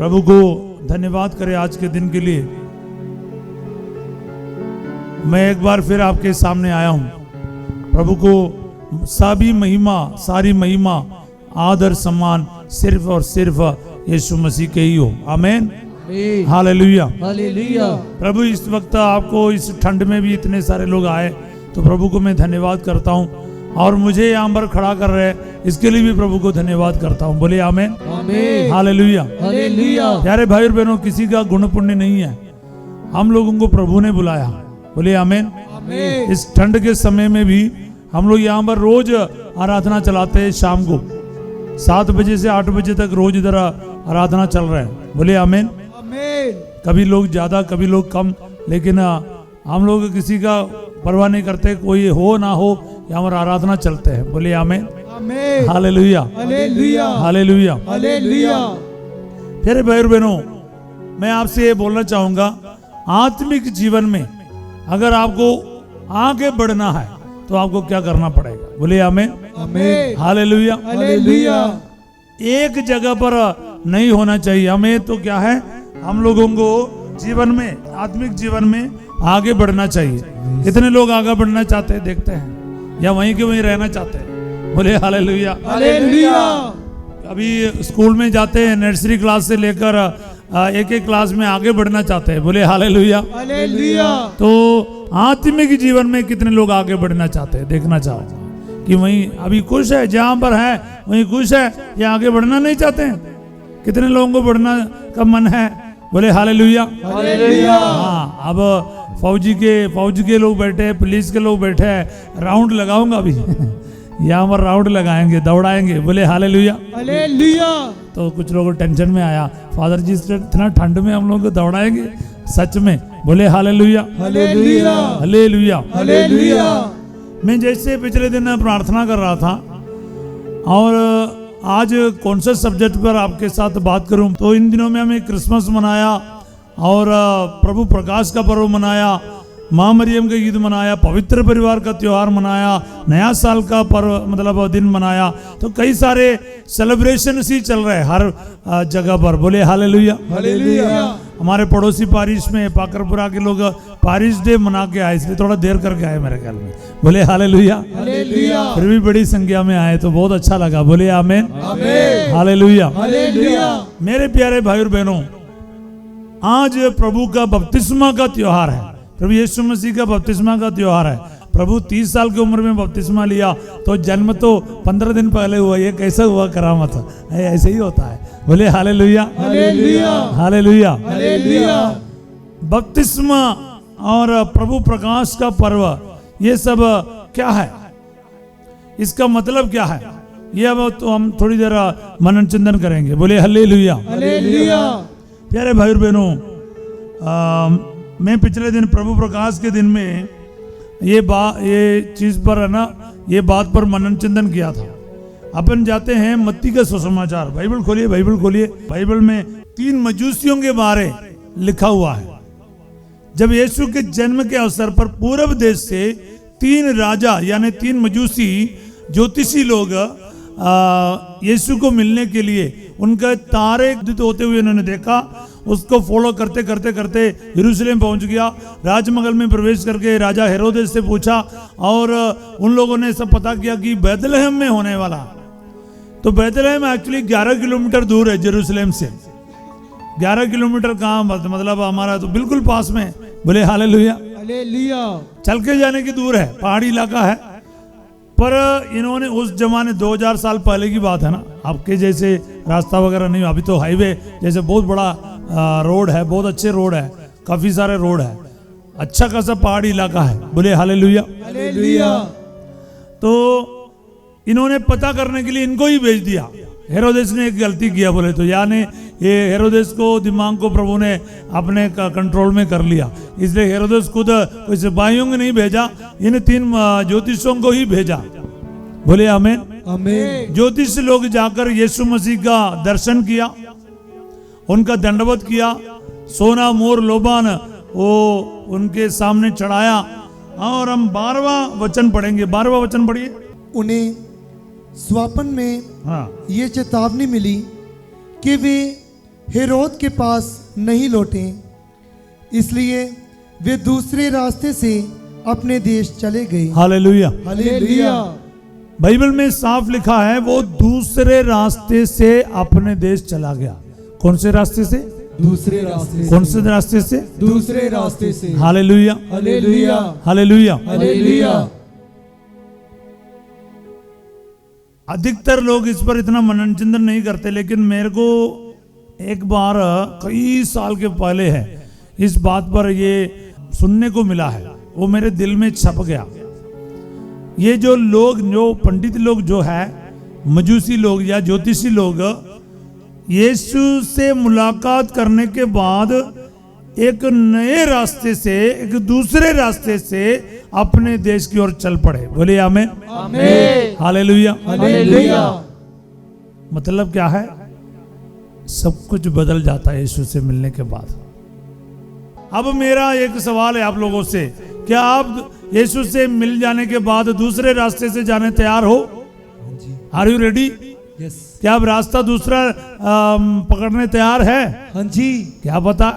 प्रभु को धन्यवाद करें आज के दिन के लिए। मैं एक बार फिर आपके सामने आया हूं। प्रभु को सभी महिमा, सारी महिमा, आदर, सम्मान सिर्फ और सिर्फ यीशु मसीह के ही हो। आमीन, हालेलुया, हालेलुया। प्रभु इस वक्त आपको इस ठंड में भी इतने सारे लोग आए तो प्रभु को मैं धन्यवाद करता हूं, और मुझे यहाँ पर खड़ा कर रहे हैं इसके लिए भी प्रभु को धन्यवाद करता हूँ। बोले आमीन, हालेलुया, हालेलुया। प्यारे भाई और बहनों, किसी का गुण पुण्य नहीं है, हम लोगों को प्रभु ने बुलाया। बोले आमीन। इस ठंड के समय में भी हम लोग यहाँ पर रोज आराधना चलाते हैं। शाम को 7 बजे से 8 बजे तक रोज इधर आराधना चल रहा है। बोले आमीन। कभी लोग ज्यादा, कभी लोग कम, लेकिन हम लोग किसी का परवाह नहीं करते, कोई हो ना हो, यहाँ पर आराधना चलते हैं। बोले आमीन, हालेलुया, हालेलुया, हालेलुया, हालेलुया। प्यारे भाई और बहनों, मैं आपसे ये बोलना चाहूंगा, आत्मिक जीवन में अगर आपको आगे बढ़ना है तो आपको क्या करना पड़ेगा? बोले आमीन, हालेलुया, हालेलुया। एक जगह पर नहीं होना चाहिए। हमें तो क्या है, हम लोगों को जीवन में, आत्मिक जीवन में आगे बढ़ना चाहिए। कितने लोग आगे बढ़ना चाहते हैं देखते हैं, या वहीं के वहीं रहना चाहते हैं? बोले हालेलुया, हालेलुया। अभी स्कूल में जाते हैं, नर्सरी क्लास से लेकर एक एक क्लास में आगे बढ़ना चाहते हैं। बोले हालेलुया, हालेलुया। तो आत्मिक जीवन में कितने लोग आगे बढ़ना चाहते हैं? देखना चाहो कि वहीं अभी खुश है, जहां पर है वहीं खुश है, या आगे बढ़ना नहीं चाहते हैं? कितने लोगों को बढ़ना का मन है? बोले हालेलुया, हालेलुया। हाँ, अब फौजी के लोग बैठे हैं, पुलिस के लोग बैठे हैं। राउंड लगाऊंगा अभी यहाँ पर राउंड लगाएंगे, दौड़ाएंगे। बोले हालेलुया, हालेलुया। तो कुछ लोगों को टेंशन में आया, फादर जी इतना ठंड में हम लोग को दौड़ाएंगे? सच में? बोले हालेलुया, हालेलुया, हालेलुया, हालेलुया। मैं जैसे पिछले दिन प्रार्थना कर रहा था, और आज कौन से सब्जेक्ट पर आपके साथ बात करूं, तो इन दिनों में हमें क्रिसमस मनाया, और प्रभु प्रकाश का पर्व मनाया, माँ मरियम का ईद मनाया, पवित्र परिवार का त्योहार मनाया, नया साल का पर्व मतलब दिन मनाया। तो कई सारे सेलिब्रेशन ही चल रहे हैं हर जगह पर। बोले हालेलुया, हालेलुया। हमारे पड़ोसी पारिश में पाकरपुरा के लोग पारिश डे मना के आए, इसलिए थोड़ा देर करके आए मेरे ख्याल में। बोले हालेलुया, हालेलुया। फिर भी बड़ी संख्या में आए तो बहुत अच्छा लगा। बोले आमीन, हालेलुया, हालेलुया। मेरे प्यारे भाई और बहनों, आज प्रभु का बपतिस्मा का त्योहार है। प्रभु यीशु मसीह का बपतिस्मा का त्योहार है। प्रभु 30 साल की उम्र में बपतिस्मा लिया, तो जन्म तो 15 दिन पहले हुआ। ये कैसा हुआ करामत? ऐसे ही होता है। बोले हालेलुया, हालेलुया, हालेलुया, हालेलुया। बपतिस्मा और प्रभु प्रकाश का पर्व, ये सब क्या है, इसका मतलब क्या है, ये अब तो हम थोड़ी देर मनन चिंतन करेंगे। बोले हालेलुया, हालेलुया। प्यारे भाई और बहनों, मैं पिछले दिन प्रभु प्रकाश के दिन में ये चीज पर है ना, ये बात पर मनन चिंतन किया था। अपन जाते हैं मत्ती का सुसमाचार। बाइबल खोलिए, बाइबल खोलिए। बाइबल में 3 मजूसियों के बारे लिखा हुआ है। जब यीशु के जन्म के अवसर पर पूर्व देश से 3 राजा यानी 3 मजूसी ज्योतिषी लोग यीशु को मिलने के लिए, उनका तारे होते हुए उन्होंने देखा। उसको फॉलो करते करते करते यरूशलेम पहुंच गया। राजमहल में प्रवेश करके राजा हेरोदेस से पूछा, और उन लोगों ने सब पता किया कि बैतलहम में होने वाला। तो बैतलहम एक्चुअली 11 किलोमीटर दूर है जेरूशलेम से। 11 किलोमीटर कहाँ, मतलब हमारा तो बिल्कुल पास में। बोले हालेलुया, हालेलुया। चल के जाने की दूर है, पहाड़ी इलाका है। पर इन्होंने उस जमाने 2000 साल पहले की बात है ना, आपके जैसे रास्ता वगैरह नहीं, अभी तो हाईवे जैसे बहुत बड़ा रोड है, बहुत अच्छे रोड है, काफी सारे रोड है, अच्छा खासा पहाड़ी इलाका है। बोले हालेलुया, हालेलुया। तो इन्होंने पता करने के लिए इनको ही भेज दिया। हेरोदेस ने एक गलती किया बोले तो, यानी ये हेरोदेस को दिमाग को प्रभु ने अपने कंट्रोल में कर लिया। इसलिए हेरोदेस खुद कोई सिपाहियों को नहीं भेजा, इन 3 ज्योतिषों को ही भेजा। बोले आमीन, आमीन। ज्योतिष लोग जाकर यीशु मसीह का दर्शन किया, उनका दंडवत किया, सोना मोर लोबान वो उनके सामने चढ़ाया। और हम 12वां वचन पढ़ेंगे। 12वां वचन पढ़िए। उन्हें स्वप्न में ये चेतावनी मिली कि वे हेरोद के पास नहीं लौटे, इसलिए वे दूसरे रास्ते से अपने देश चले गए। हालेलुया। हालेलुया। बाइबल में साफ लिखा है वो दूसरे रास्ते से अपने देश चला गया। कौन से रास्ते से? दूसरे रास्ते। कौन से रास्ते से? दूसरे रास्ते से। हालेलुया। हालेलुया। हालेलुया। हालेलुया। अधिकतर लोग इस पर इतना मनन चिंतन नहीं करते, लेकिन मेरे को एक बार कई साल के पहले है इस बात पर ये सुनने को मिला है, वो मेरे दिल में छप गया। ये जो लोग, जो पंडित लोग जो है, मजूसी लोग या ज्योतिषी लोग, यीशु से मुलाकात करने के बाद एक नए रास्ते से, एक दूसरे रास्ते से अपने देश की ओर चल पड़े। बोलिए आमीन। आमीन। हालेलुया। हालेलुया। मतलब क्या है? सब कुछ बदल जाता है यीशु से मिलने के बाद। अब मेरा एक सवाल है आप लोगों से, क्या आप यीशु से मिल जाने के बाद दूसरे रास्ते से जाने तैयार हो? Are you ready? यस। क्या आप रास्ता दूसरा पकड़ने तैयार है? हाँ जी। क्या पता?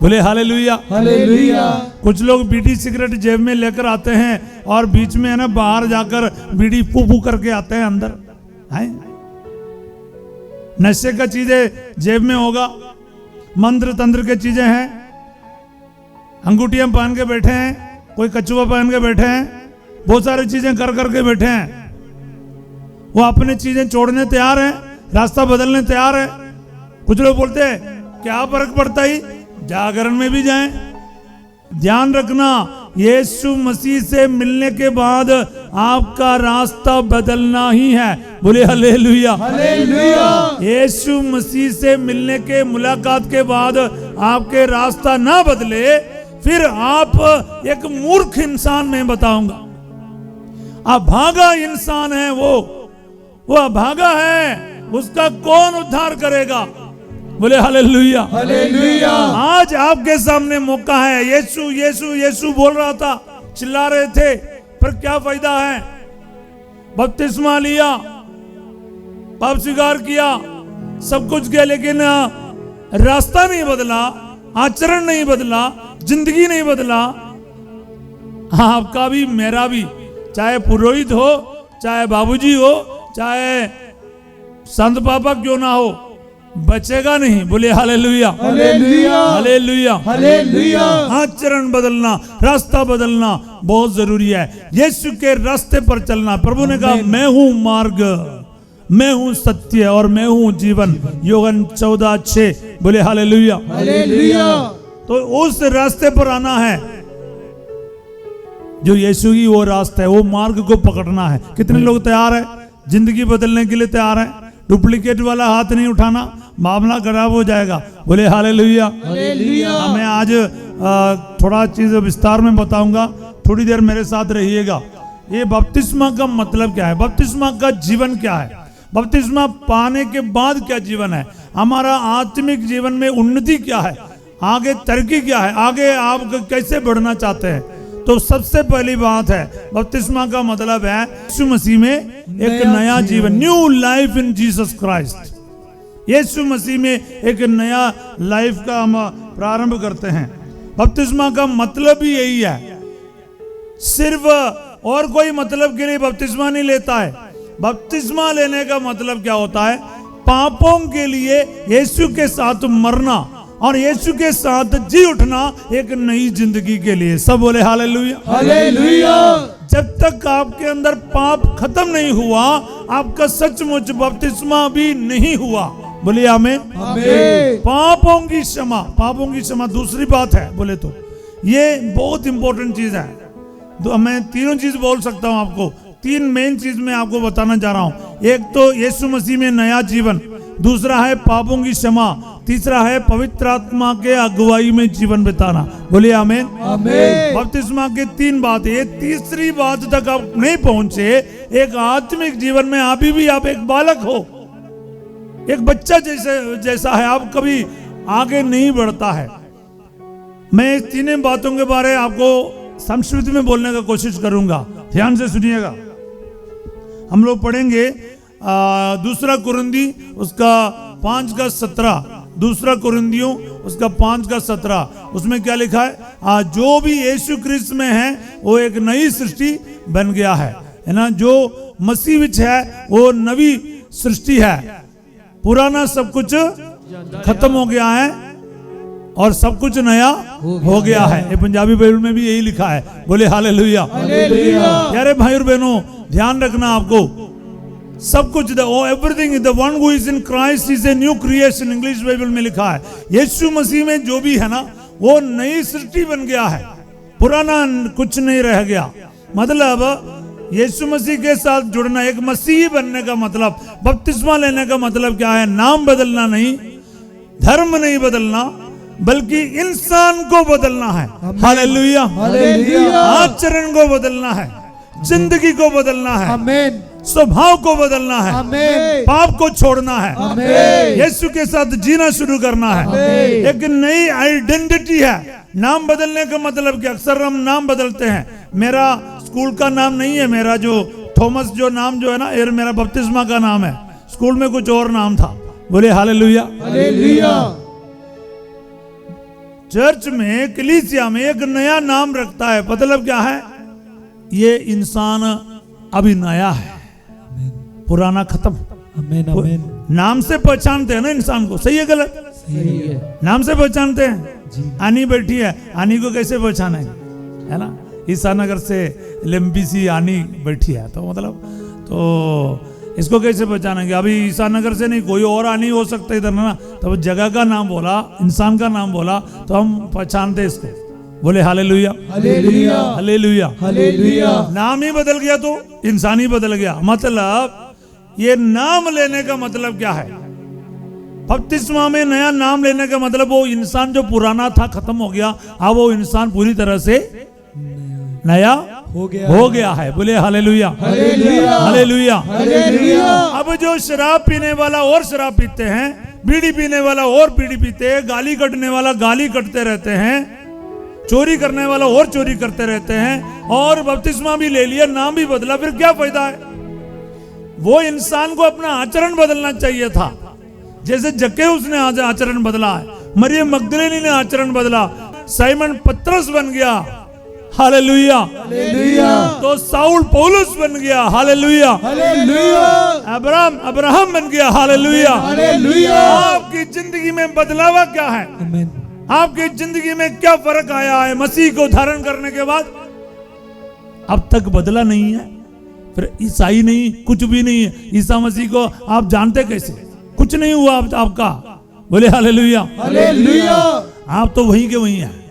बोले हालेलुया। हालेलुया। कुछ लोग बीड़ी सिगरेट जेब में लेकर आते हैं और बीच में है ना बाहर जाकर बीड़ी फू फू करके आते हैं अंदर। है नशे का चीजें जेब में होगा, मंत्र तंत्र के चीजें हैं, अंगूठियां पहन के बैठे हैं, कोई कछुआ पहन के बैठे हैं, बहुत सारी चीजें कर करके बैठे हैं। वो अपनी चीजें छोड़ने तैयार हैं, रास्ता बदलने तैयार है। कुछ लोग बोलते हैं क्या फर्क पड़ता ही, जागरण में भी जाएं। ध्यान रखना, यीशु मसीह से मिलने के बाद आपका रास्ता बदलना ही है। बोले हालेलुया। हालेलुया। यीशु मसीह से मिलने के मुलाकात के बाद आपके रास्ता ना बदले, फिर आप एक मूर्ख इंसान में बताऊंगा। अभागा इंसान है वो अभागा है, उसका कौन उद्धार करेगा? बोले हालेलुया। हालेलुया। आज आपके सामने मौका है। यीशु यीशु यीशु बोल रहा था, चिल्ला रहे थे, पर क्या फायदा है? बपतिस्मा लिया, पाप स्वीकार किया, सब कुछ किया, लेकिन रास्ता नहीं बदला, आचरण नहीं बदला, जिंदगी नहीं बदला। आपका भी मेरा भी, चाहे पुरोहित हो, चाहे बाबूजी हो, चाहे संत पापा क्यों ना हो, बचेगा नहीं। बोले हालेलुया। हालेलुया। हालेलुया। हालेलुया। आचरण बदलना, रास्ता बदलना बहुत जरूरी है। यीशु के रास्ते पर चलना। प्रभु ने कहा मैं हूं मार्ग, मैं हूं सत्य और मैं हूं जीवन। यूहन्ना 14:6। बोले हालेलुया। हालेलुया। तो उस रास्ते पर आना है जो यीशु की वो रास्ता है, वो मार्ग को पकड़ना है। कितने लोग तैयार है जिंदगी बदलने के लिए? तैयार है। डुप्लीकेट वाला हाथ नहीं उठाना, मामला खराब हो जाएगा। बोले हालेलुया। हालेलुया। मैं आज थोड़ा चीज विस्तार में बताऊंगा, थोड़ी देर मेरे साथ रहिएगा। ये बपतिस्मा का मतलब क्या है, बपतिस्मा का जीवन क्या है, बपतिस्मा पाने के बाद क्या जीवन है, हमारा आत्मिक जीवन में उन्नति क्या है, आगे तरक्की क्या है, आगे आप कैसे बढ़ना चाहते हैं। तो सबसे पहली बात है, बपतिस्मा का मतलब है यीशु मसीह में एक नया जीवन, new life in Jesus Christ. Yeshu Masih में एक नया लाइफ का हम प्रारंभ करते हैं। बपतिस्मा का मतलब भी यही है। सिर्फ और कोई मतलब के लिए बपतिस्मा नहीं लेता है। बपतिस्मा लेने का मतलब क्या होता है? पापों के लिए यीशु के साथ मरना और यीशु के साथ जी उठना एक नई जिंदगी के लिए। सब बोले हालेलुया। हालेलुया। जब तक आपके अंदर पाप खत्म नहीं हुआ, आपका सचमुच बपतिस्मा भी नहीं हुआ। बोलिए आमीन। आमीन। पापों की क्षमा, पापों की क्षमा दूसरी बात है। बोले तो ये बहुत इंपॉर्टेंट चीज है। तो मैं तीनों चीज बोल सकता हूं आपको, तीन मेन चीज मैं आपको बताना चाह रहा हूं। एक तो यीशु मसीह में नया जीवन, दूसरा है पापों की क्षमा, तीसरा है पवित्र आत्मा के अगुवाई में जीवन बिताना। बोलिए आमीन। आमीन। बपतिस्मा के तीन बात है। तीसरी बात तक आप नहीं पहुंचे, एक आत्मिक जीवन में अभी भी आप एक बालक हो, एक बच्चा जैसा है, आप कभी आगे नहीं बढ़ता है। मैं इस तीनों बातों के बारे आपको संस्कृत में बोलने का कोशिश करूंगा, ध्यान से सुनिएगा। हम लोग पढ़ेंगे 2 कुरिन्थी उसका 5 का 17, दूसरा कुरिन्थियों उसका 5 का 17, उसमें क्या लिखा है? जो भी यीशु ख्रिस्त में है वो एक नई सृष्टि बन गया है ना। जो मसीह विच है वो नवी सृष्टि है, पुराना सब कुछ खत्म हो गया है और सब कुछ नया हो गया है। ये पंजाबी बाइबल में भी यही लिखा है, बोले हालेलुया। प्यारे भाई और बहनों, ध्यान रखना आपको, सब कुछ everything the one who is in Christ is a new creation, English Bible में लिखा है। यीशु मसीह में जो भी है ना वो नई सृष्टि बन गया है, पुराना कुछ नहीं रह गया। मतलब यीशु मसीह के साथ जुड़ना, एक मसीही बनने का मतलब, बपतिस्मा लेने का मतलब क्या है? नाम बदलना नहीं, धर्म नहीं बदलना, बल्कि इंसान को बदलना है। हालेलुया, आचरण को बदलना है, जिंदगी को बदलना है, स्वभाव को बदलना है, पाप को छोड़ना है, यीशु के साथ जीना शुरू करना है। एक नई आइडेंटिटी है। नाम बदलने का मतलब कि अक्सर हम नाम बदलते हैं। मेरा स्कूल का नाम नहीं है, मेरा जो थॉमस जो नाम जो है ना, ये मेरा बपतिस्मा का नाम है। स्कूल में कुछ और नाम था। बोले हालेलुया। चर्च में, कलीसिया में एक नया नाम रखता है, मतलब क्या है? ये इंसान अभी नया है, पुराना खत्म। नाम से पहचानते हैं ना इंसान को, सही है गलत? सही है। नाम से पहचानते हैं। आनी बैठी है, आनी को कैसे पहचानेंगे, है ना? ईसानगर से लंबी सी आनी बैठी है, तो मतलब तो इसको कैसे पहचानेंगे? अभी ईसानगर से नहीं, कोई और आनी हो सकता है इधर ना। तो जगह का नाम बोला, इंसान का नाम बोला, तो हम पहचानते इसको। बोले हालेलुया, हालेलुया, हालेलुया, हालेलुया। नाम ही बदल गया तो इंसान ही बदल गया। मतलब ये नाम लेने का मतलब क्या है? बपतिस्मा में नया नाम लेने का मतलब वो इंसान जो पुराना था खत्म हो गया, अब वो इंसान पूरी तरह से नया हो गया है। बोले हालेलुया, हालेलुया, हालेलुया, हालेलुया। अब जो शराब पीने वाला और शराब पीते हैं, बीड़ी पीने वाला और बीड़ी पीते हैं, गाली कटने वाला गाली कटते रहते हैं, चोरी करने वाला और चोरी करते रहते हैं, और बपतिस्मा भी ले लिया, नाम भी बदला, फिर क्या फायदा है? वो इंसान को अपना आचरण बदलना चाहिए था। जैसे जक्केऊस ने आचरण बदला है, मरियम मगदलीनी ने आचरण बदला, साइमन पतरस बन गया, हालेलुया, हालेलुया। तो साउल पौलुस बन गया, हालेलुया, हालेलुया। अब्राहम बन गया, हालेलुया, हालेलुया। आपकी जिंदगी में बदलावा क्या है? आपकी जिंदगी में क्या फर्क आया है मसीह को धारण करने के बाद? अब तक बदला नहीं है, फिर ईसाई नहीं, कुछ भी नहीं है। ईसा मसीह को आप जानते कैसे? कुछ नहीं हुआ आपका। बोले हालेलुया, हालेलुया। आप तो वहीं के वहीं हैं।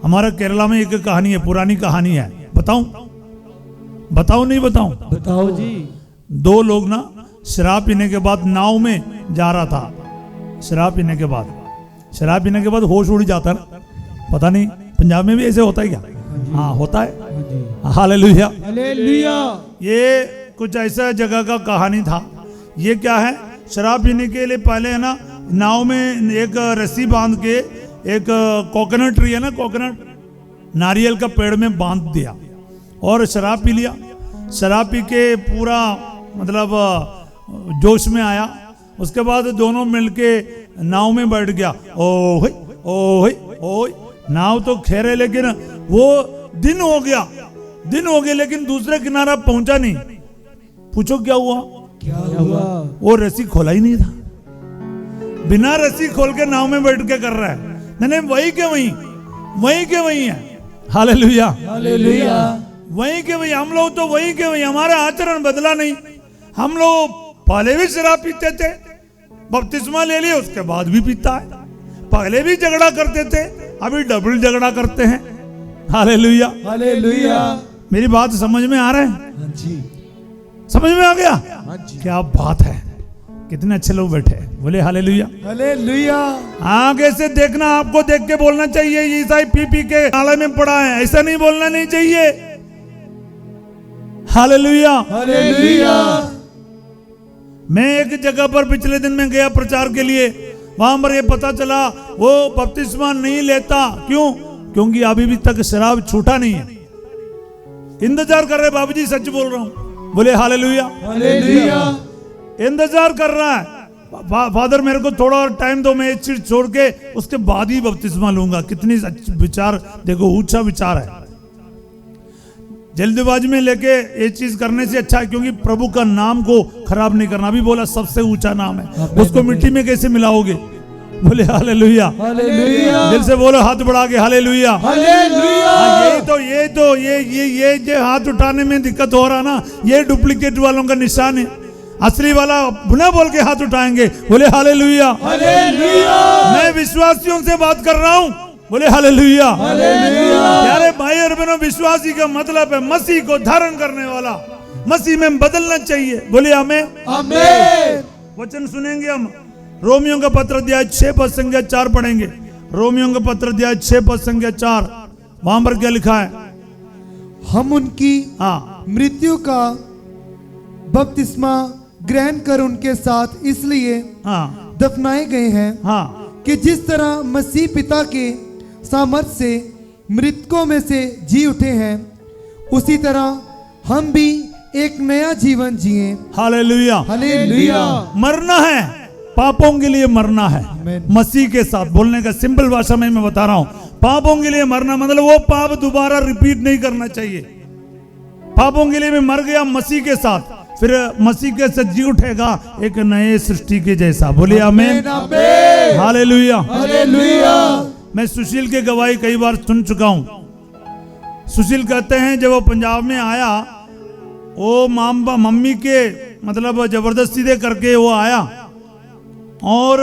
हमारा केरला में एक कहानी है, पुरानी कहानी है, बताऊं? बताओ नहीं बताऊं? बताओ जी। 2 लोग ना शराब पीने के बाद नाव में जा रहा था। शराब पीने के बाद होश उड़ जाता है। पता नहीं पंजाब में भी ऐसे होता है क्या? हाँ होता है। Hallelujah, hallelujah. ये कुछ ऐसा जगह का कहानी था। ये क्या है? शराब पीने के लिए पहले है ना, नाव में एक रस्सी बांध के, एक कोकोनट ट्री है ना, कोकोनट नारियल का पेड़ में बांध दिया और शराब पी लिया। शराब पी के पूरा मतलब जोश में आया। उसके बाद दोनों मिलके नाव में बैठ गया। ओह ओह, नाव तो खेरे, लेकिन वो दिन हो गया लेकिन दूसरे किनारा पहुंचा नहीं। पूछो क्या हुआ? वो रस्सी खोला ही नहीं था। बिना रस्सी खोल के नाव में बैठ के कर रहा है। नहीं, वही के वही है। Hallelujah, hallelujah. वही के वही, हम लोग तो वही के वही, हमारा आचरण बदला नहीं। हम लोग पहले भी शराब पीते थे, बपतिस्मा ले लिया उसके बाद भी पीता है। पहले भी झगड़ा करते थे, अभी डबल झगड़ा करते हैं। Hallelujah, hallelujah. मेरी बात समझ में आ रहा है? हाँ जी, समझ में आ गया? हाँ जी। क्या बात है, कितने अच्छे लोग बैठे हैं। बोले हालेलुया, हालेलुया। आगे से देखना, आपको देख के बोलना चाहिए ईसाई पी के नाले में पड़ा है, ऐसा नहीं बोलना नहीं चाहिए। Hallelujah, hallelujah. मैं एक जगह पर पिछले दिन में गया प्रचार के लिए, वहां पर ये पता चला वो बपतिस्मा नहीं लेता। क्यों? क्योंकि अभी भी तक शराब छूटा नहीं है। इंतजार कर रहे, बाबूजी सच बोल रहा हूं। बोले हालेलुया, हालेलुया। इंतजार कर रहा है, फादर मेरे को थोड़ा और टाइम दो, मैं एक चीज छोड़ के उसके बाद ही बपतिस्मा लूंगा। कितनी विचार देखो, ऊंचा विचार है। जल्दबाजी में लेके ये चीज करने से अच्छा है, क्योंकि प्रभु का नाम को खराब नहीं करना। अभी बोला सबसे ऊंचा नाम है, उसको मिट्टी में कैसे मिलाओगे? बोले हालेलुया, हालेलुया। दिल से बोलो हाथ बढ़ा के हालेलुया, हालेलुया। ये हाथ उठाने में दिक्कत हो रहा ना, ये डुप्लीकेट वालों का निशान है। असली वाला बिना बोल के हाथ उठाएंगे, बोले हालेलुया, हालेलुया। मैं विश्वासियों से बात कर रहा हूँ, बोले हालेलुया, हालेलुया। प्यारे भाई और बहनों, विश्वासी का मतलब है मसीह को धारण करने वाला, मसीह में बदलना चाहिए। बोले आमीन, आमीन। वचन सुनेंगे हम। रोमियों का पत्र अध्याय 6 पद संख्या 4 पढ़ेंगे। रोमियों का पत्र अध्याय 6 पद संख्या 4, वहां पर क्या लिखा है? हम उनकी मृत्यु का बपतिस्मा ग्रहण कर उनके साथ इसलिए दफनाए गए हैं कि जिस तरह मसीह पिता के सामर्थ से मृतकों में से जी उठे हैं, उसी तरह हम भी एक नया जीवन जिए। Hallelujah, hallelujah. मरना है, पापों के लिए मरना है, मसीह के साथ। बोलने का सिंपल भाषा में मैं बता रहा हूं, पापों के लिए मरना मतलब वो पाप दोबारा रिपीट नहीं करना चाहिए। पापों के लिए मैं मर गया मसीह के साथ, फिर मसीह के साथ जी उठेगा एक नए सृष्टि के जैसा। बोलिए आमीन, हालेलुया, हालेलुया। मैं सुशील के गवाही कई बार सुन चुका हूं। सुशील कहते हैं जब वो पंजाब में आया, वो मम्मी के मतलब जबरदस्ती दे करके वो आया, और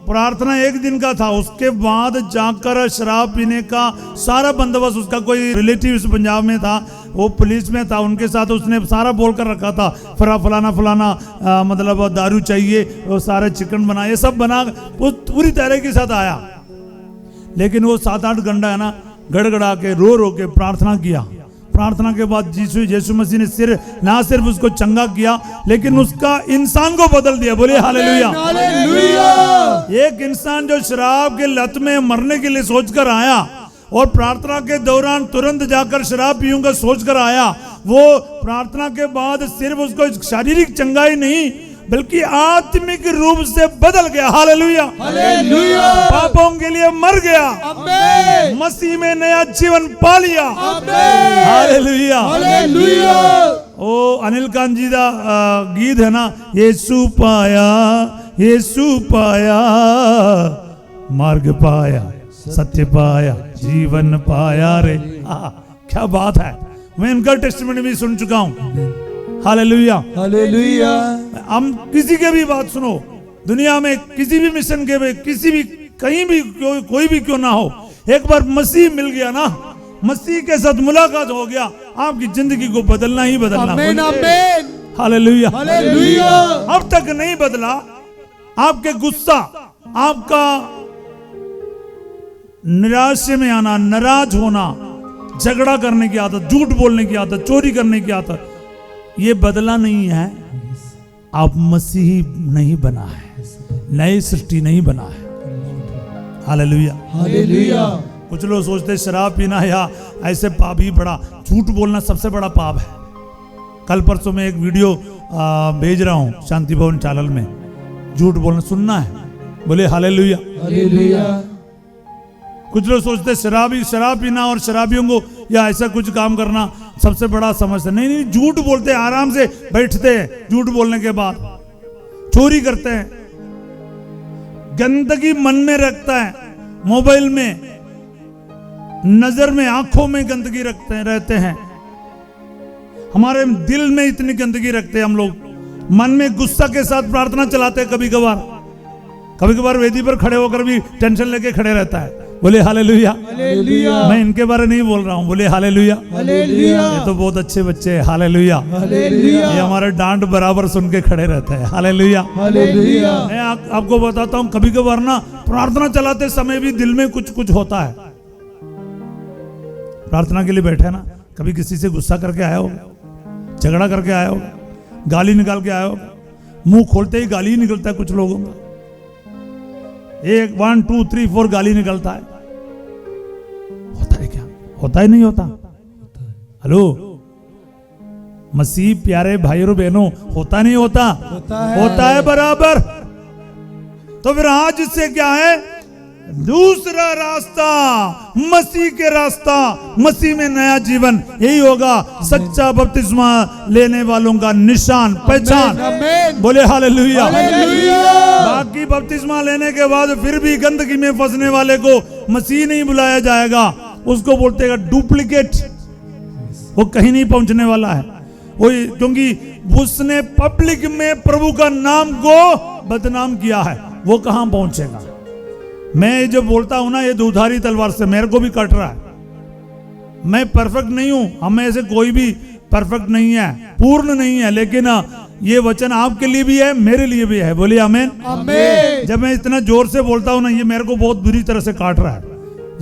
प्रार्थना एक दिन का था। उसके बाद जाकर शराब पीने का सारा बंदोबस्त, उसका कोई रिलेटिव इस पंजाब में था, वो पुलिस में था, उनके साथ उसने सारा बोल कर रखा था, फलाना फलाना मतलब दारू चाहिए, वो सारे चिकन बना, ये सब बना, वो पूरी तरह के साथ आया। लेकिन वो 7-8 घंटा है ना गड़गड़ा के रो के प्रार्थना किया। प्रार्थना के बाद यीशु मसीह ने ना सिर्फ उसको चंगा किया, लेकिन उसका इंसान को बदल दिया। बोलिए हालेलुया, हालेलुया। एक इंसान जो शराब के लत में मरने के लिए सोचकर आया और प्रार्थना के दौरान तुरंत जाकर शराब पीऊंगा सोचकर आया, वो प्रार्थना के बाद सिर्फ उसको शारीरिक चंगाई नहीं बल्कि आत्मिक रूप से बदल गया। Hallelujah, hallelujah. पापों के लिए मर गया, आमीन। मसीह में नया जीवन पा लिया, आमीन। Hallelujah, hallelujah. ओ अनिल कांत जी का गीत है ना, यीशु पाया, यीशु पाया, मार्ग पाया, सत्य पाया, जीवन पाया रे। क्या बात है। मैं इनका टेस्टिमनी भी सुन चुका हूं। Hallelujah, hallelujah. हम किसी के भी बात सुनो, दुनिया में किसी भी मिशन के में, किसी भी कहीं भी कोई भी क्यों ना हो, एक बार मसीह मिल गया ना, मसीह के साथ मुलाकात हो गया, आपकी जिंदगी को बदलना ही बदलना। आमीन, आमीन। Hallelujah, hallelujah. अब तक नहीं बदला, आपके गुस्सा, आपका निराशे में आना, नाराज होना, झगड़ा करने की आदत, झूठ बोलने की आदत, चोरी करने की आदत, ये बदला नहीं है। आप मसीही नहीं बना है, नई सृष्टि नहीं बना है। Hallelujah, hallelujah. कुछ लोग सोचते शराब पीना या ऐसे पाप ही बड़ा, झूठ बोलना सबसे बड़ा पाप है। कल परसों में एक वीडियो भेज रहा हूं शांति भवन चैनल में, झूठ बोलना सुनना है। बोले हालेलुया, हालेलुया। कुछ लोग सोचते शराब पीना और शराबियों को या ऐसा कुछ काम करना सबसे बड़ा समझते। नहीं, झूठ बोलते हैं, आराम से बैठते हैं, झूठ बोलने के बाद चोरी करते हैं, गंदगी मन में रखता है, मोबाइल में, नजर में, आंखों में गंदगी रहते हैं, हमारे दिल में इतनी गंदगी रखते हैं हम लोग, मन में गुस्सा के साथ प्रार्थना चलाते हैं। कभी कभार वेदी पर खड़े होकर भी टेंशन लेके खड़े रहता है। बोले हालेलुया, हालेलुया। मैं इनके बारे नहीं बोल रहा हूँ। बोले हालेलुया, हालेलुया। ये तो बहुत अच्छे बच्चे हैं। Hallelujah, hallelujah. ये हमारे डांट बराबर सुन के खड़े रहते हैं। Hallelujah, hallelujah. मैं आपको बताता हूँ, कभी कभार ना प्रार्थना चलाते समय भी दिल में कुछ होता है। प्रार्थना के लिए बैठे ना, कभी किसी से गुस्सा करके आए हो, झगड़ा करके आए हो, गाली निकाल के आए हो, मुंह खोलते ही गाली निकलता है कुछ लोगों का, 1 2 3 4 गाली निकलता है। होता है क्या? होता ही नहीं होता? हेलो मसीह प्यारे भाई और बहनों, होता नहीं होता? होता है बराबर। तो फिर आज से क्या है, दूसरा रास्ता, मसीह के रास्ता, मसीह में नया जीवन, यही होगा सच्चा बपतिस्मा लेने वालों का निशान, पहचान। बोले हालेलुया। बाकी बपतिस्मा लेने के बाद फिर भी गंदगी में फंसने वाले को मसीह नहीं बुलाया जाएगा, उसको बोलते हैं डुप्लीकेट, वो कहीं नहीं पहुंचने वाला है वो, क्योंकि उसने पब्लिक में प्रभु का नाम को बदनाम किया है, वो कहां पहुंचेगा। मैं जब बोलता हूं ना, ये दुधारी तलवार से मेरे को भी कट रहा है। मैं परफेक्ट नहीं हूं, हम में से कोई भी परफेक्ट नहीं है, पूर्ण नहीं है, लेकिन ये वचन आपके लिए भी है, मेरे लिए भी है। बोलिए आमीन। आमीन। जब मैं इतना जोर से बोलता हूं ना, ये मेरे को बहुत बुरी तरह से काट रहा है।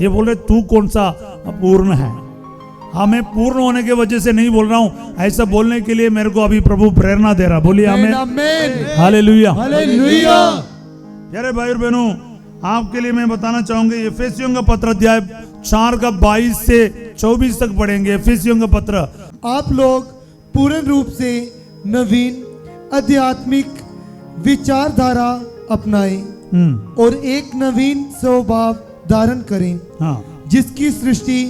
ये बोल रहे तू कौन सा पूर्ण है। हाँ, मैं पूर्ण होने के वजह से नहीं बोल रहा हूं, ऐसा बोलने के लिए मेरे को अभी प्रभु प्रेरणा दे रहा। बोलिए आमीन। हालेलुया। हालेलुया। यारे भाई और बहनों, आपके लिए मैं बताना चाहूंगा, एफेसियों का पत्र अध्याय 4 का 22 से 24 तक पढ़ेंगे। एफेसियों का पत्र। आप लोग पूर्ण रूप से नवीन आध्यात्मिक विचारधारा अपनाएं और एक नवीन स्वभाव धारण करें, हाँ, जिसकी सृष्टि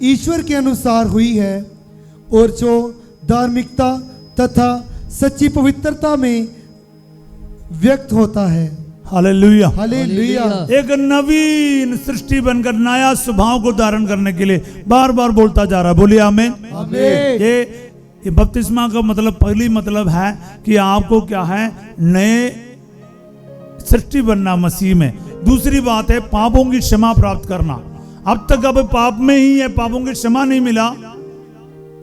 ईश्वर के अनुसार हुई है और जो धार्मिकता तथा सच्ची पवित्रता में व्यक्त होता है। हालेलुया। हालेलुया। एक नवीन सृष्टि बनकर नया स्वभाव को धारण करने के लिए बार बार बोलता जा रहा। बोलिए आमीन। आमीन। ये बपतिस्मा का मतलब, पहली मतलब है कि आपको क्या है, नए सृष्टि बनना मसीह में। दूसरी बात है पापों की क्षमा प्राप्त करना। अब तक अब पाप में ही है, पापों की क्षमा नहीं मिला,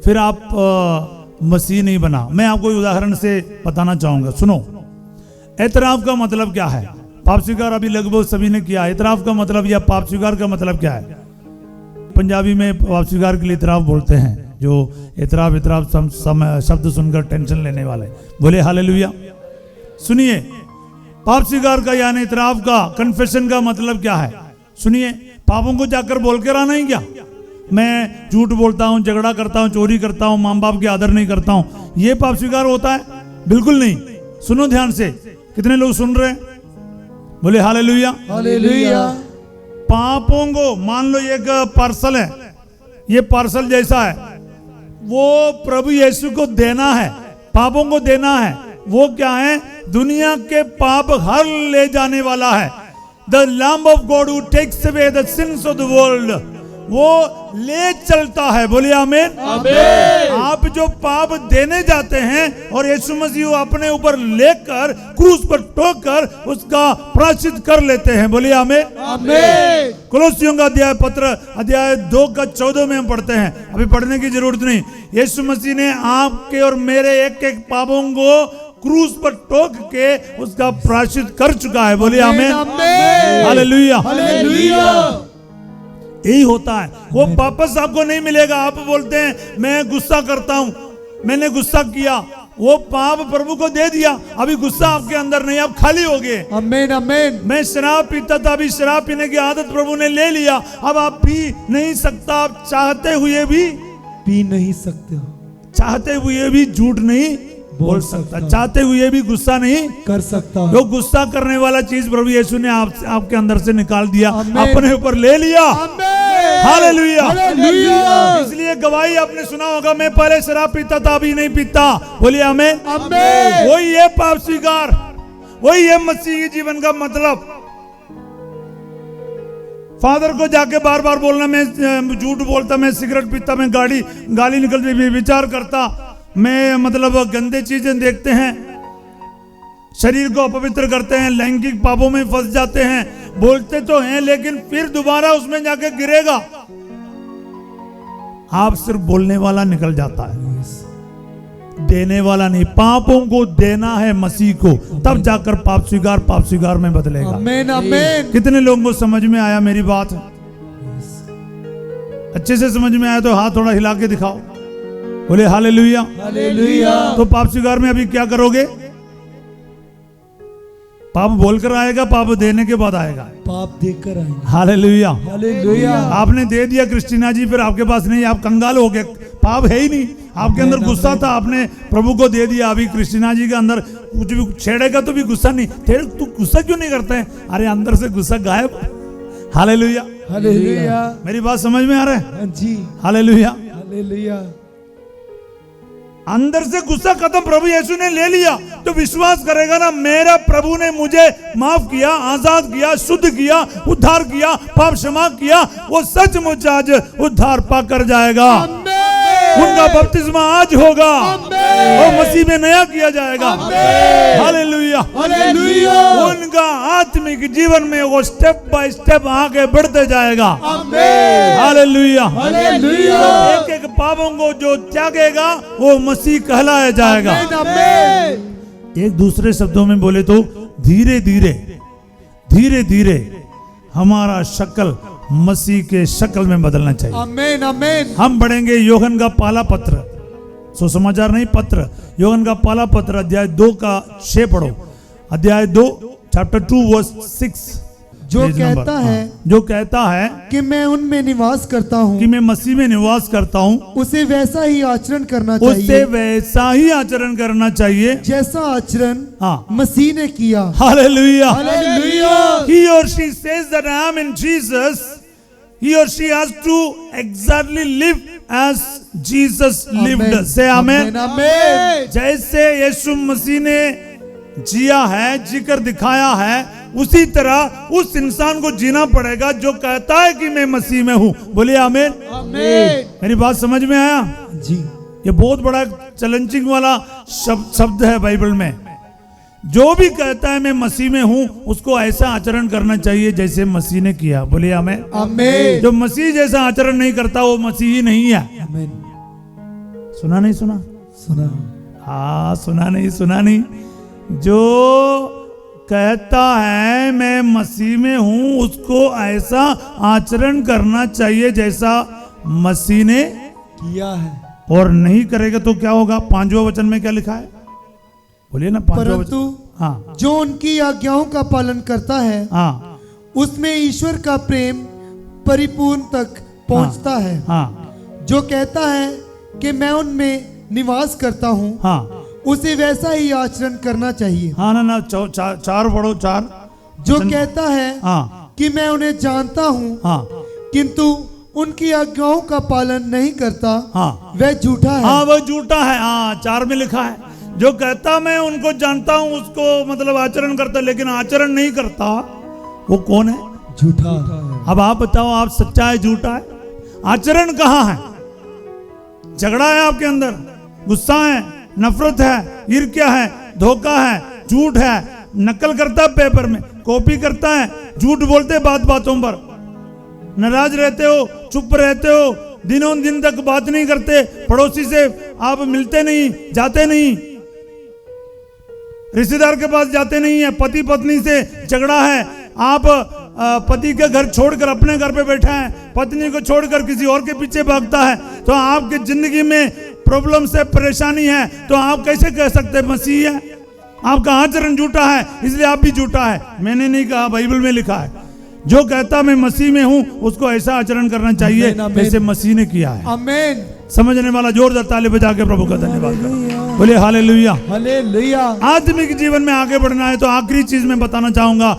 फिर आप मसीह नहीं बना। मैं आपको उदाहरण से बताना चाहूंगा, सुनो। एतराफ का मतलब क्या है? पाप स्वीकार अभी लगभग सभी ने किया। एतराफ का मतलब या पाप स्वीकार का मतलब क्या है? पंजाबी में पाप स्वीकार के लिए इतराफ बोलते हैं, जो इतराफ शब्द सुनकर टेंशन लेने वाले। बोले हालेलुया। सुनिए, पाप स्वीकार का यानी इतराफ का, कन्फेशन का मतलब क्या है? सुनिए, पापों को जाकर बोल कर आना ही क्या? मैं झूठ बोलता हूँ, झगड़ा करता हूँ, चोरी करता हूँ, माँ बाप की आदर नहीं करता हूँ, ये पाप स्वीकार होता है? बिल्कुल नहीं। सुनो ध्यान से, कितने लोग सुन रहे हैं? बोले हालेलुया। हालेलुया। पापों को, मान लो एक पार्सल है, ये पार्सल जैसा है, वो प्रभु यीशु को देना है, पापों को देना है। वो क्या है? दुनिया के पाप हर ले जाने वाला है। The lamb of God who takes away the sins of the world, वो ले चलता है। बोलिए आमीन। आप जो पाप देने जाते हैं और यीशु मसीह अपने ऊपर लेकर क्रूस पर टोककर उसका प्रायश्चित कर लेते हैं। बोलिए आमीन। कोलोसियों का अध्याय 2 का 14 में हम पढ़ते हैं, अभी पढ़ने की जरूरत नहीं। यीशु मसीह ने आपके और मेरे एक एक पापों को क्रूस पर टोक के उसका प्रायश्चित कर चुका है। बोलिए आमीन। हालेलुया। हालेलुया। यही होता है, वो वापस आपको नहीं मिलेगा। आप बोलते हैं मैं गुस्सा करता हूं, मैंने गुस्सा किया, वो पाप प्रभु को दे दिया, अभी गुस्सा आपके अंदर नहीं, आप खाली हो गए। आमीन। आमीन। मैं शराब पीता था, अभी शराब पीने की आदत प्रभु ने ले लिया, अब आप पी नहीं सकता। आप चाहते हुए भी पी नहीं सकते, चाहते हुए भी झूठ नहीं बोल सकता, चाहते हुए भी गुस्सा नहीं कर सकता। जो गुस्सा करने वाला चीज प्रभु यीशु ने आपके अंदर से निकाल दिया, अपने ऊपर ले लिया। हालेलुया। इसलिए गवाही आपने सुना होगा, मैं पहले शराब पीता था, अभी नहीं पीता। बोलिए आमीन। वही है पाप स्वीकार, वही है मसीही जीवन का मतलब। फादर को जाके बार बार बोलना मैं झूठ बोलता, मैं सिगरेट पीता, मैं गाली निकलती, विचार करता, मैं मतलब गंदे चीजें देखते हैं, शरीर को अपवित्र करते हैं, लैंगिक पापों में फंस जाते हैं, बोलते तो हैं लेकिन फिर दोबारा उसमें जाके गिरेगा। आप सिर्फ बोलने वाला निकल जाता है, देने वाला नहीं। पापों को देना है मसीह को, तब जाकर पाप स्वीकार में बदलेगा। आमीन। आमीन। कितने लोगों को समझ में आया मेरी बात? अच्छे से समझ में आया तो हाथ थोड़ा हिला के दिखाओ। बोले हालेलुया। हालेलुया। तो पाप स्वीकार में अभी क्या करोगे? पाप बोलकर आएगा, पाप देने के बाद आएगा, पाप देकर आएगा। हालेलुया। हालेलुया। आपने दे दिया क्रिस्टीना जी, फिर आपके पास नहीं, आप कंगाल हो गए, पाप है ही नहीं, आपके अंदर गुस्सा था, आपने प्रभु को दे दिया। अभी क्रिस्टीना जी के अंदर कुछ भी छेड़ेगा तो भी गुस्सा नहीं, तेरे तू गुस्सा क्यों नहीं करता है? अरे अंदर से गुस्सा गायब। Hallelujah, hallelujah. मेरी बात समझ में आ रहा है? जी, हालेलुया, हालेलुया। अंदर से गुस्सा खत्म, प्रभु यीशु ने ले लिया तो विश्वास करेगा ना, मेरा प्रभु ने मुझे माफ किया, आजाद किया, शुद्ध किया, उद्धार किया, पाप क्षमा किया, वो सचमुच आज उद्धार पाकर जाएगा। उनका बपतिस्मा आज होगा और मसीह में नया किया जाएगा। Hallelujah, hallelujah. उनका आत्मिक जीवन में वो स्टेप बाय स्टेप आगे बढ़ते जाएगा। Hallelujah, hallelujah. एक एक पापों को जो त्यागेगा वो मसीह कहलाया जाएगा। एक दूसरे शब्दों में बोले तो धीरे धीरे धीरे धीरे हमारा शक्ल मसीह के शक्ल में बदलना चाहिए। आमीन, आमीन। हम बढ़ेंगे यूहन्ना का पहला पत्र, सुसमाचार नहीं पत्र, यूहन्ना का पहला पत्र अध्याय 2 का 6 पढ़ो। अध्याय 2 चैप्टर 2 वर्स 6 जो कहता है, जो कहता है कि मैं उनमें निवास करता हूँ, कि मैं मसीह में निवास करता हूँ, उसे वैसा ही आचरण करना चाहिए, उसे वैसा ही आचरण करना चाहिए जैसा आचरण हाँ मसीह ने किया। Hallelujah, hallelujah. He or she says that I am in Jesus, he or she has to exactly live as Jesus lived. Say amen. आमीन। जैसे यीशु मसीह ने जिया है, जीकर दिखाया है, उसी तरह उस इंसान को जीना पड़ेगा जो कहता है कि मैं मसीह में हूँ। बोलिए आमीन, आमीन। मेरी बात समझ में आया? जी। ये बहुत बड़ा चैलेंजिंग वाला शब्द है बाइबल में। जो भी कहता है मैं मसीह में हूँ, उसको ऐसा आचरण करना चाहिए जैसे मसीह ने किया। बोलिए आमीन, आमीन। जो मसीह जैसा आचरण नहीं करता वो मसीह ही नहीं है। आमीन। सुना नहीं? सुना? सुना। हाँ, सुना नहीं? सुना नहीं? जो कहता है मैं मसीह में हूँ, उसको ऐसा आचरण करना चाहिए जैसा मसीह ने किया है। और नहीं करेगा तो क्या होगा? 5वां वचन में क्या लिखा है? बोलिए ना, 5वां वचन। हाँ, जो उनकी आज्ञाओं का पालन करता है, हाँ, उसमें ईश्वर का प्रेम परिपूर्ण तक पहुंचता है। हाँ, जो कहता है कि मैं उनमें निवास करता हूँ, हाँ, उसे वैसा ही आचरण करना चाहिए। हाँ ना 4 पढ़ो, 4। जो कहता है हाँ कि मैं उन्हें जानता हूँ, हाँ, किंतु उनकी आज्ञाओं का पालन नहीं करता, हाँ, वह झूठा है। हाँ, वह झूठा है। हाँ, 4 में लिखा है, जो कहता मैं उनको जानता हूँ, उसको मतलब आचरण करता लेकिन आचरण नहीं करता, वो कौन है? झूठा। अब आप बताओ, आप सच्चा है झूठा है? आचरण कहाँ है? झगड़ा है आपके अंदर, गुस्सा है, नफरत है, ईर्ष्या है, धोखा है, झूठ है, नकल करता है पेपर में, कॉपी करता है, झूठ बोलते बात बातों पर, नाराज रहते हो, चुप रहते हो, दिनों दिन तक बात नहीं करते, पड़ोसी से आप मिलते नहीं, जाते नहीं, रिश्तेदार के पास जाते नहीं है, पति पत्नी से झगड़ा है, आप पति के घर छोड़कर अपने घर पे बैठा है, पत्नी को छोड़कर किसी और के पीछे भागता है, तो आपकी जिंदगी में प्रॉब्लम से परेशानी है, तो आप कैसे कह सकते हैं मसीह है? आपका आचरण झूठा है, इसलिए आप भी झूठा है। मैंने नहीं कहा, बाइबल में लिखा है। जो कहता मैं मसीह में हूँ, उसको ऐसा आचरण करना चाहिए जैसे मसीह ने किया है। आमीन। समझने वाला जोरदार ताली बजा के प्रभु का धन्यवाद करें। बोले हालेलुया, हालेलुया। आत्मिक जीवन में आगे बढ़ना है तो आखिरी चीज मैं बताना चाहूंगा,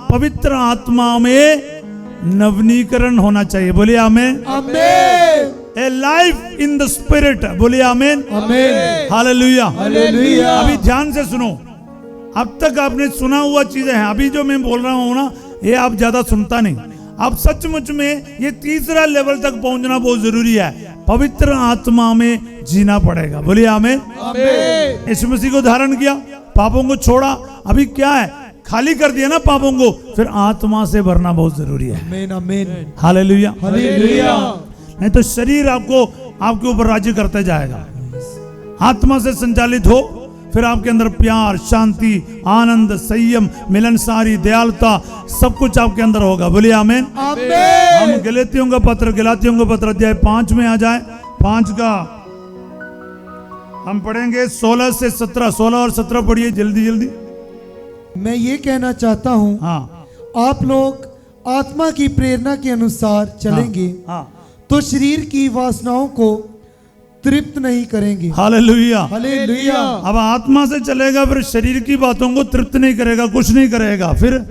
पवित्र आत्मा में नवनीकरण होना चाहिए। बोलिए आमीन, आमीन। A life in the spirit। बोलिए आमीन, आमीन। Hallelujah, hallelujah. अभी ध्यान से सुनो, अब तक आपने सुना हुआ चीजें हैं, अभी जो मैं बोल रहा हूँ ना, ये आप ज्यादा सुनता नहीं। अब सचमुच में ये तीसरा लेवल तक पहुंचना बहुत जरूरी है। पवित्र आत्मा में जीना पड़ेगा। बोलिए आमीन, आमीन। यीशु मसीह को धारण किया, पापों को छोड़ा, अभी क्या है? खाली कर दिया ना पापों को, फिर आत्मा से भरना बहुत जरूरी है। आमीन, आमीन। Hallelujah, hallelujah. नहीं तो शरीर आपको आपके ऊपर राज्य करते जाएगा। आत्मा से संचालित हो, फिर आपके अंदर प्यार, शांति, आनंद, संयम, मिलनसारी, दयालुता, सब कुछ आपके अंदर होगा। बोलिए आमीन, आमीन। हम गलातियों का पत्र अध्याय 5 में आ जाए। 5 का हम पढ़ेंगे 16 से 17। 16 और 17 पढ़िए जल्दी जल्दी। मैं ये कहना चाहता हूँ, हाँ, आप लोग आत्मा की प्रेरणा के अनुसार चलेंगे, हाँ, हाँ, तो शरीर की वासनाओं को तृप्त नहीं करेंगे। Hallelujah, hallelujah. अब आत्मा से चलेगा, फिर शरीर की बातों को तृप्त नहीं करेगा, कुछ नहीं करेगा। फिर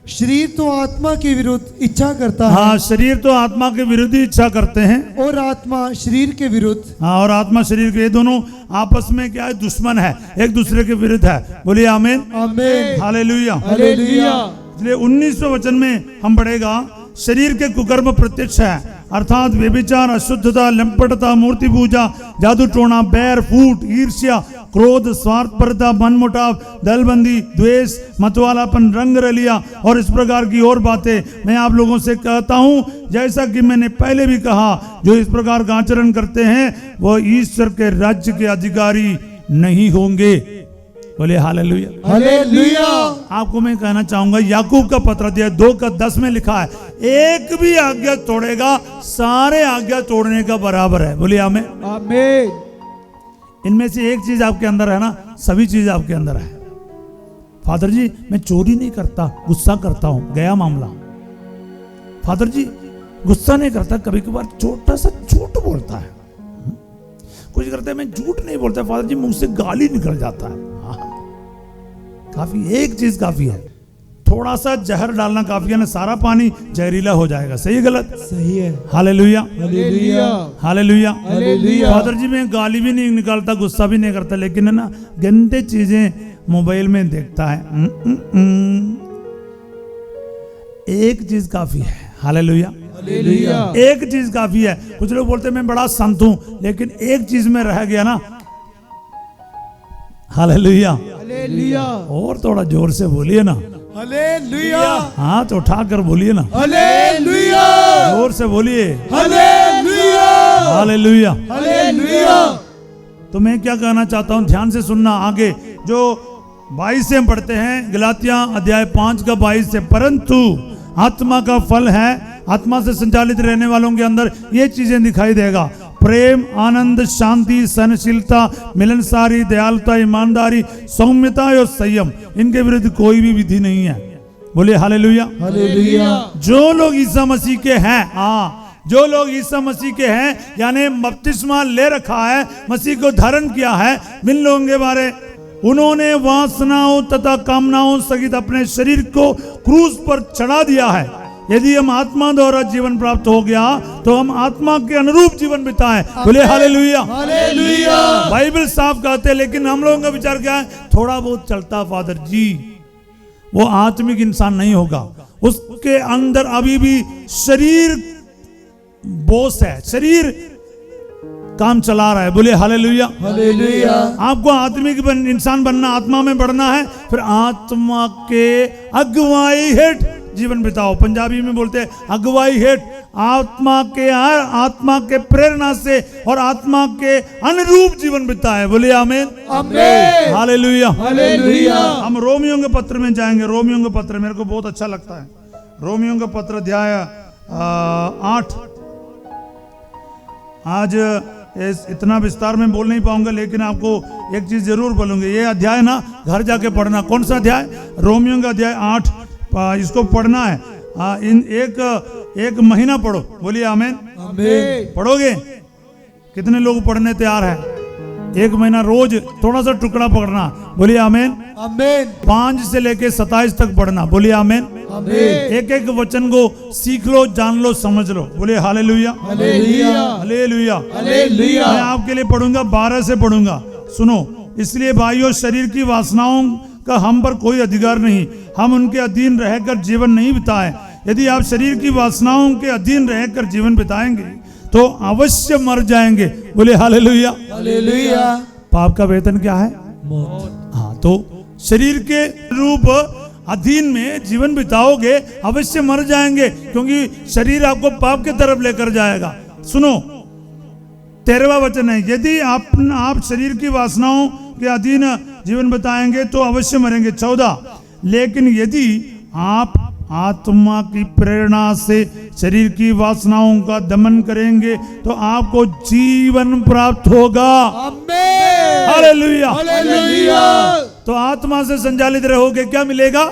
शरीर तो आत्मा के विरुद्ध इच्छा करता है। हाँ, शरीर तो आत्मा के विरुद्ध ही इच्छा करते हैं, और आत्मा शरीर के विरुद्ध। हाँ, और आत्मा शरीर के, ये दोनों आपस में क्या है, दुश्मन है, एक दूसरे के विरुद्ध है। बोलिए आमीन, आमीन, हालेलुया, हालेलुया। इसलिए 19वें वचन में हम पढ़ेगा, शरीर के कुकर्म प्रत्यक्ष है, अर्थात व्यभिचार, अशुद्धता, लंपटता, मूर्ति पूजा, जादू टोना, बैर, फूट, ईर्ष्या, क्रोध, स्वार्थपरता, मनमुटाव, दलबंदी, द्वेष, मतवालापन, रंग रलिया और इस प्रकार की और बातें मैं आप लोगों से कहता हूं, जैसा कि मैंने पहले भी कहा, जो इस प्रकार का आचरण करते हैं वो ईश्वर के राज्य के अधिकारी नहीं होंगे। बोले हालेलुया, हालेलुया। आपको मैं कहना चाहूंगा, याकूब का पत्र अध्याय 2:10 में लिखा है, एक भी आज्ञा तोड़ेगा सारे आज्ञा तोड़ने का बराबर है। बोलिए आमीन, आमीन। इनमें से एक चीज आपके अंदर है ना, सभी चीज आपके अंदर है। फादर जी मैं चोरी नहीं करता, गुस्सा करता हूं, गया मामला। फादर जी गुस्सा नहीं करता, कभी कभार छोटा सा झूठ बोलता है, कुछ करता है, मैं झूठ नहीं बोलता फादर जी, मुंह से गाली निकल जाता है। काफी, एक चीज काफी है, थोड़ा सा जहर डालना काफी है ना, सारा पानी जहरीला हो जाएगा। सही गलत? सही है। Hallelujah, hallelujah, hallelujah, hallelujah. Father जी मैं गाली भी नहीं निकालता, गुस्सा भी नहीं करता, लेकिन है ना गंदे चीजें मोबाइल में देखता है। एक चीज काफी है। Hallelujah, hallelujah. एक चीज काफी है। कुछ लोग बोलते हैं मैं बड़ा संत हूं, लेकिन एक चीज में रह गया ना। Hallelujah, hallelujah. और थोड़ा जोर से बोलिए ना, हालेलुया। हाथ उठाकर बोलिए ना, हालेलुया। जोर से बोलिए, हालेलुया, हालेलुया, हालेलुया। तो मैं क्या कहना चाहता हूं, ध्यान से सुनना। आगे जो 22 से हम पढ़ते हैं, गलातिया अध्याय 5 का 22 से, परंतु आत्मा का फल है, आत्मा से संचालित रहने वालों के अंदर ये चीजें दिखाई देगा, प्रेम, आनंद, शांति, सहनशीलता, मिलनसारी, दयालुता, ईमानदारी, सौम्यता और संयम, इनके विरुद्ध कोई भी विधि नहीं है। बोलिए हालेलुया, हालेलुया। जो लोग ईसा मसीह के हैं, हाँ, जो लोग ईसा मसीह के हैं, यानी बपतिस्मा ले रखा है, मसीह को धारण किया है, इन लोगों के बारे, उन्होंने वासनाओं तथा कामनाओं सहित अपने शरीर को क्रूस पर चढ़ा दिया है। यदि हम आत्मा द्वारा जीवन प्राप्त हो गया तो हम आत्मा के अनुरूप जीवन बिताएं। बोले हालेलुया, हालेलुया। बाइबल साफ कहते हैं, लेकिन हम लोगों का विचार क्या है, थोड़ा बहुत चलता फादर जी, वो आत्मिक इंसान नहीं होगा, उसके अंदर अभी भी शरीर बोस है, शरीर काम चला रहा है। बोले हालेलुया, हालेलुया। आपको आत्मिक इंसान बनना, आत्मा में बढ़ना है, फिर आत्मा के अगुवाई हेठ जीवन बिताओ। पंजाबी में बोलते हैं अगुवाई हेठ, आत्मा के प्रेरणा से और आत्मा के अनुरूप जीवन बिताए। बोले आमीन, आमीन, हालेलुया, हालेलुया। हम रोमियो के पत्र में जाएंगे। रोमियो के पत्र मेरे को बहुत अच्छा लगता है। रोमियो का पत्र अध्याय 8। आज इतना विस्तार में बोल नहीं पाऊंगा, लेकिन आपको एक चीज जरूर बोलूंगा, ये अध्याय ना घर जाके पढ़ना। कौन सा अध्याय? रोमियो का अध्याय 8, इसको पढ़ना है। इन एक महीना पढ़ो। बोलिए आमीन, आमीन। पढ़ोगे? कितने लोग पढ़ने तैयार है? एक महीना रोज थोड़ा सा टुकड़ा पढ़ना। बोलिए आमीन, आमीन। 5 से लेके 27 तक पढ़ना। बोलिए आमीन, आमीन। एक एक वचन को सीख लो, जान लो, समझ लो। बोलिए हालेलुया, हालेलुया, हालेलुया, हालेलुया। मैं आपके लिए पढ़ूंगा, 12 से पढ़ूंगा। सुनो, इसलिए भाइयों, शरीर की वासनाओं का हम पर कोई अधिकार नहीं, हम उनके अधीन रहकर जीवन नहीं बिताएं। यदि आप शरीर की वासनाओं के अधीन रहकर जीवन बिताएंगे तो अवश्य मर जाएंगे। बोले हालेलुया, हालेलुया। पाप का वेतन क्या है? मौत। हाँ, तो शरीर के रूप अधीन में जीवन बिताओगे, अवश्य मर जाएंगे, क्योंकि शरीर आपको पाप की तरफ लेकर जाएगा। सुनो, 13वां वचन है, यदि आप शरीर की वासनाओं के अधीन जीवन बिताएंगे तो अवश्य मरेंगे। 14, लेकिन यदि आप आत्मा की प्रेरणा से शरीर की वासनाओं का दमन करेंगे तो आपको जीवन प्राप्त होगा। आमीन, हालेलुया, हालेलुया। तो आत्मा से संचालित रहोगे, क्या मिलेगा?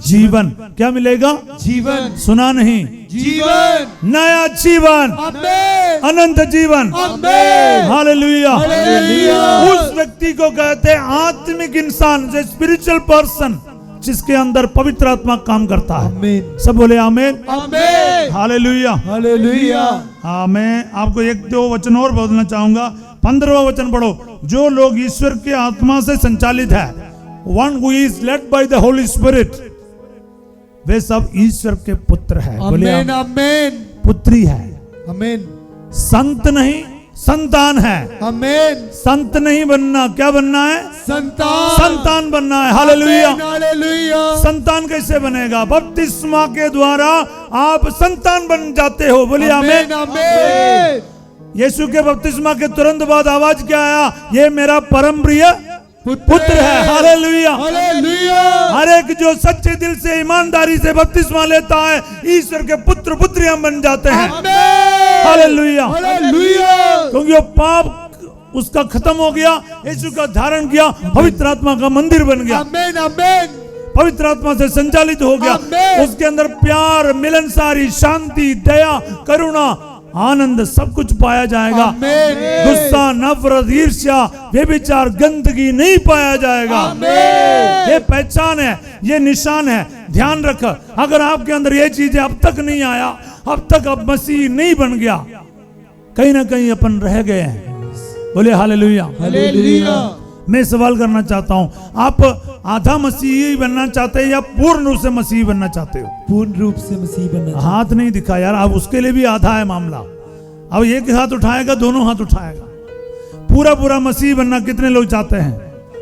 जीवन। क्या मिलेगा? जीवन। सुना नहीं? जीवन, नया जीवन। आमीन, अनंत जीवन। हालेलुया। उस व्यक्ति को कहते हैं आत्मिक इंसान, जो स्पिरिचुअल पर्सन, जिसके अंदर पवित्र आत्मा काम करता है। सब बोले आमीन। हालेलुया। हालेलुया। हाँ, मैं आपको एक दो वचन और बोलना चाहूंगा। 15वां वचन पढ़ो। जो लोग ईश्वर के आत्मा से संचालित है, one who is led by the Holy Spirit, वे सब ईश्वर के पुत्र है। बोले आमीन। पुत्री है। आमीन। संत नहीं, संतान है। आमीन। संत नहीं बनना, क्या बनना है? संतान। संतान बनना है। हालेलुया। हालेलुया। संतान कैसे बनेगा? बपतिस्मा के द्वारा आप संतान बन जाते हो। बोलिए आमीन। आमीन। यीशु के बपतिस्मा के तुरंत बाद आवाज क्या आया? ये मेरा परम प्रिय पुत्र है। हालेलुया। हालेलुया। हर एक जो सच्चे दिल से ईमानदारी से बपतिस्मा लेता है, ईश्वर के पुत्र पुत्रियां बन जाते हैं। हालेलुया। हालेलुया। क्योंकि वो पाप उसका खत्म हो गया, यीशु का धारण किया, पवित्र आत्मा का मंदिर बन गया। आमीन। आमीन। पवित्र आत्मा से संचालित हो गया। उसके अंदर प्यार, मिलनसारी, शांति, दया, करुणा, आनंद सब कुछ पाया जाएगा। गुस्सा, नफरत, ईर्ष्या, व्यभिचार, गंदगी नहीं पाया जाएगा। ये पहचान है, ये निशान है। ध्यान रख, अगर आपके अंदर ये चीजें अब तक नहीं आया, अब तक अब मसीह नहीं बन गया, कहीं ना कहीं अपन रह गए हैं। बोले हालेलुया। हालेलुया। मैं सवाल करना चाहता हूँ, आप आधा मसीही बनना चाहते हैं या पूर्ण रूप से मसीही बनना चाहते हो? पूर्ण रूप से मसीही बनना। हाथ नहीं दिखा यार, अब उसके लिए भी आधा है मामला। अब एक हाथ उठाएगा, दोनों हाथ उठाएगा। पूरा पूरा मसीही बनना कितने लोग चाहते हैं?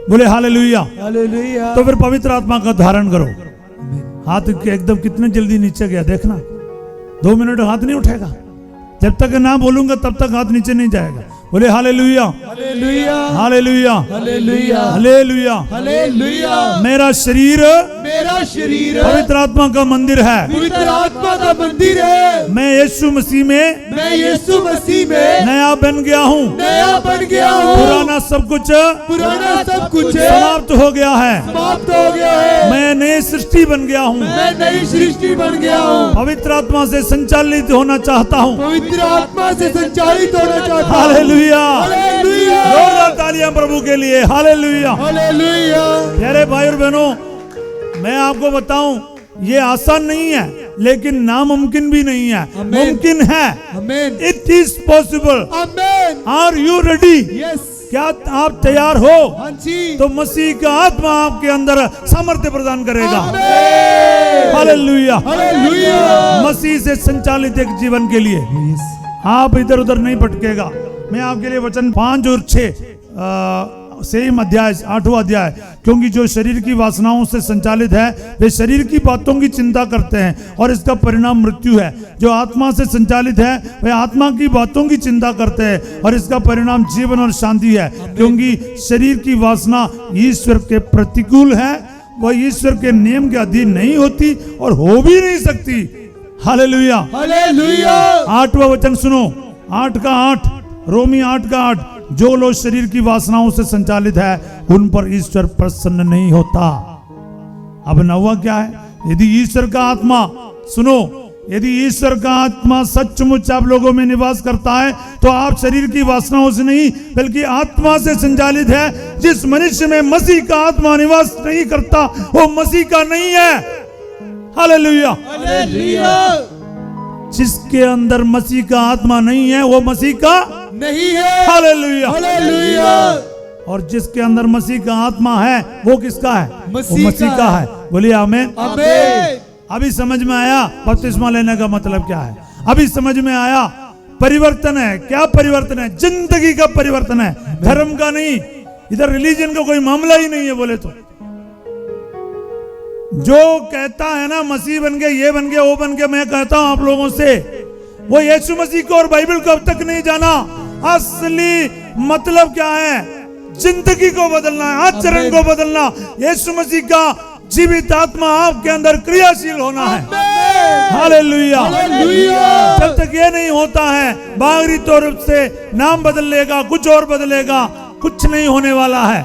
बोले हालेलुया। हालेलुया। तो फिर पवित्र आत्मा का धारण करो। हाथ के एकदम कितने जल्दी नीचे गया, देखना 2 मिनट हाथ नहीं उठेगा। जब तक ना बोलूंगा तब तक हाथ नीचे नहीं जाएगा। बोले hallelujah. Hallelujah. Hallelujah. Hallelujah. Hallelujah. Hallelujah. मेरा शरीर पवित्र आत्मा का मंदिर है। पवित्र आत्मा का मंदिर है। मैं यीशु मसीह में नया बन गया हूँ। नया बन गया हूँ। पुराना सब कुछ समाप्त हो गया है। मैं नई सृष्टि बन गया हूँ। नई सृष्टि बन गया हूँ। पवित्र आत्मा से संचालित होना चाहता हूँ। पवित्र आत्मा से संचालित होना चाहता हूँ। हालेलुया। हालेलुया। जोरदार तालियां प्रभु के लिए। हालेलुया। हालेलुया। प्यारे भाई और बहनों, मैं आपको बताऊं, ये आसान नहीं है, लेकिन नामुमकिन भी नहीं है। मुमकिन है। It is possible. Are you ready? क्या आप तैयार हो? तो मसीह का आत्मा आपके अंदर सामर्थ्य प्रदान करेगा। हालेलुया। मसीह से संचालित एक जीवन के लिए आप इधर उधर नहीं भटकेगा। मैं आपके लिए वचन 5 और 6 सेम अध्याय 8वां अध्याय, क्योंकि जो शरीर की वासनाओं से संचालित है वे शरीर की बातों की चिंता करते हैं और इसका परिणाम मृत्यु है। जो आत्मा से संचालित है वे आत्मा की बातों की चिंता करते हैं और इसका परिणाम जीवन और शांति है। क्योंकि शरीर की वासना ईश्वर के प्रतिकूल है, वह ईश्वर के नियम के अधीन नहीं होती और हो भी नहीं सकती। हालेलुया। हालेलुया। 8वां वचन सुनो, 8 का 8, रोमी 8 का 8। जो लोग शरीर की वासनाओं से संचालित है उन पर ईश्वर प्रसन्न नहीं होता। अब 9वां क्या है? यदि ईश्वर का आत्मा, सुनो, यदि ईश्वर का आत्मा सचमुच आप लोगों में निवास करता है तो आप शरीर की वासनाओं से नहीं बल्कि आत्मा से संचालित है। जिस मनुष्य में मसीह का आत्मा निवास नहीं करता वो मसीह का नहीं है। हालेलुया। हालेलुया। जिसके अंदर मसीह का आत्मा नहीं है वो मसीह का नहीं है। हालेलुया। हालेलुया। और जिसके अंदर मसीह का आत्मा है वो किसका है? वो मसीह का है। बोलिए आमीन। आमीन। अभी समझ में आया बपतिस्मा लेने का मतलब क्या है? अभी समझ में आया परिवर्तन है। क्या परिवर्तन है? जिंदगी का परिवर्तन है, धर्म का नहीं। इधर रिलीजन का कोई मामला ही नहीं है। बोले तो जो कहता है ना मसीह बन गए, ये बन गया, वो बन गया, मैं कहता हूं आप लोगों से वो यीशु मसीह को और बाइबल को अब तक नहीं जाना। असली मतलब क्या है? जिंदगी को बदलना है, आचरण को बदलना। यीशु मसीह का जीवित आत्मा आपके अंदर क्रियाशील होना है। हालेलुया। जब तक ये नहीं होता है बाहरी तौर से नाम बदल लेगा, कुछ और बदलेगा, कुछ नहीं होने वाला है।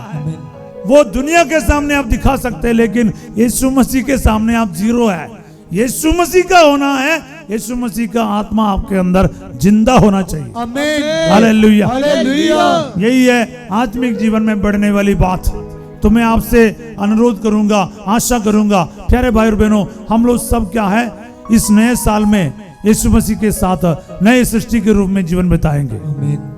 वो दुनिया के सामने आप दिखा सकते हैं लेकिन यीशु मसीह के सामने आप जीरो है। यीशु मसीह का होना है, यीशु मसीह का आत्मा आपके अंदर जिंदा होना चाहिए। आमीन। हालेलुया। हालेलुया। यही है आत्मिक जीवन में बढ़ने वाली बात। तो मैं आपसे अनुरोध करूंगा, आशा करूंगा प्यारे भाई और बहनों, हम लोग सब क्या है इस नए साल में यीशु मसीह के साथ नए सृष्टि के रूप में जीवन बिताएंगे। आमीन।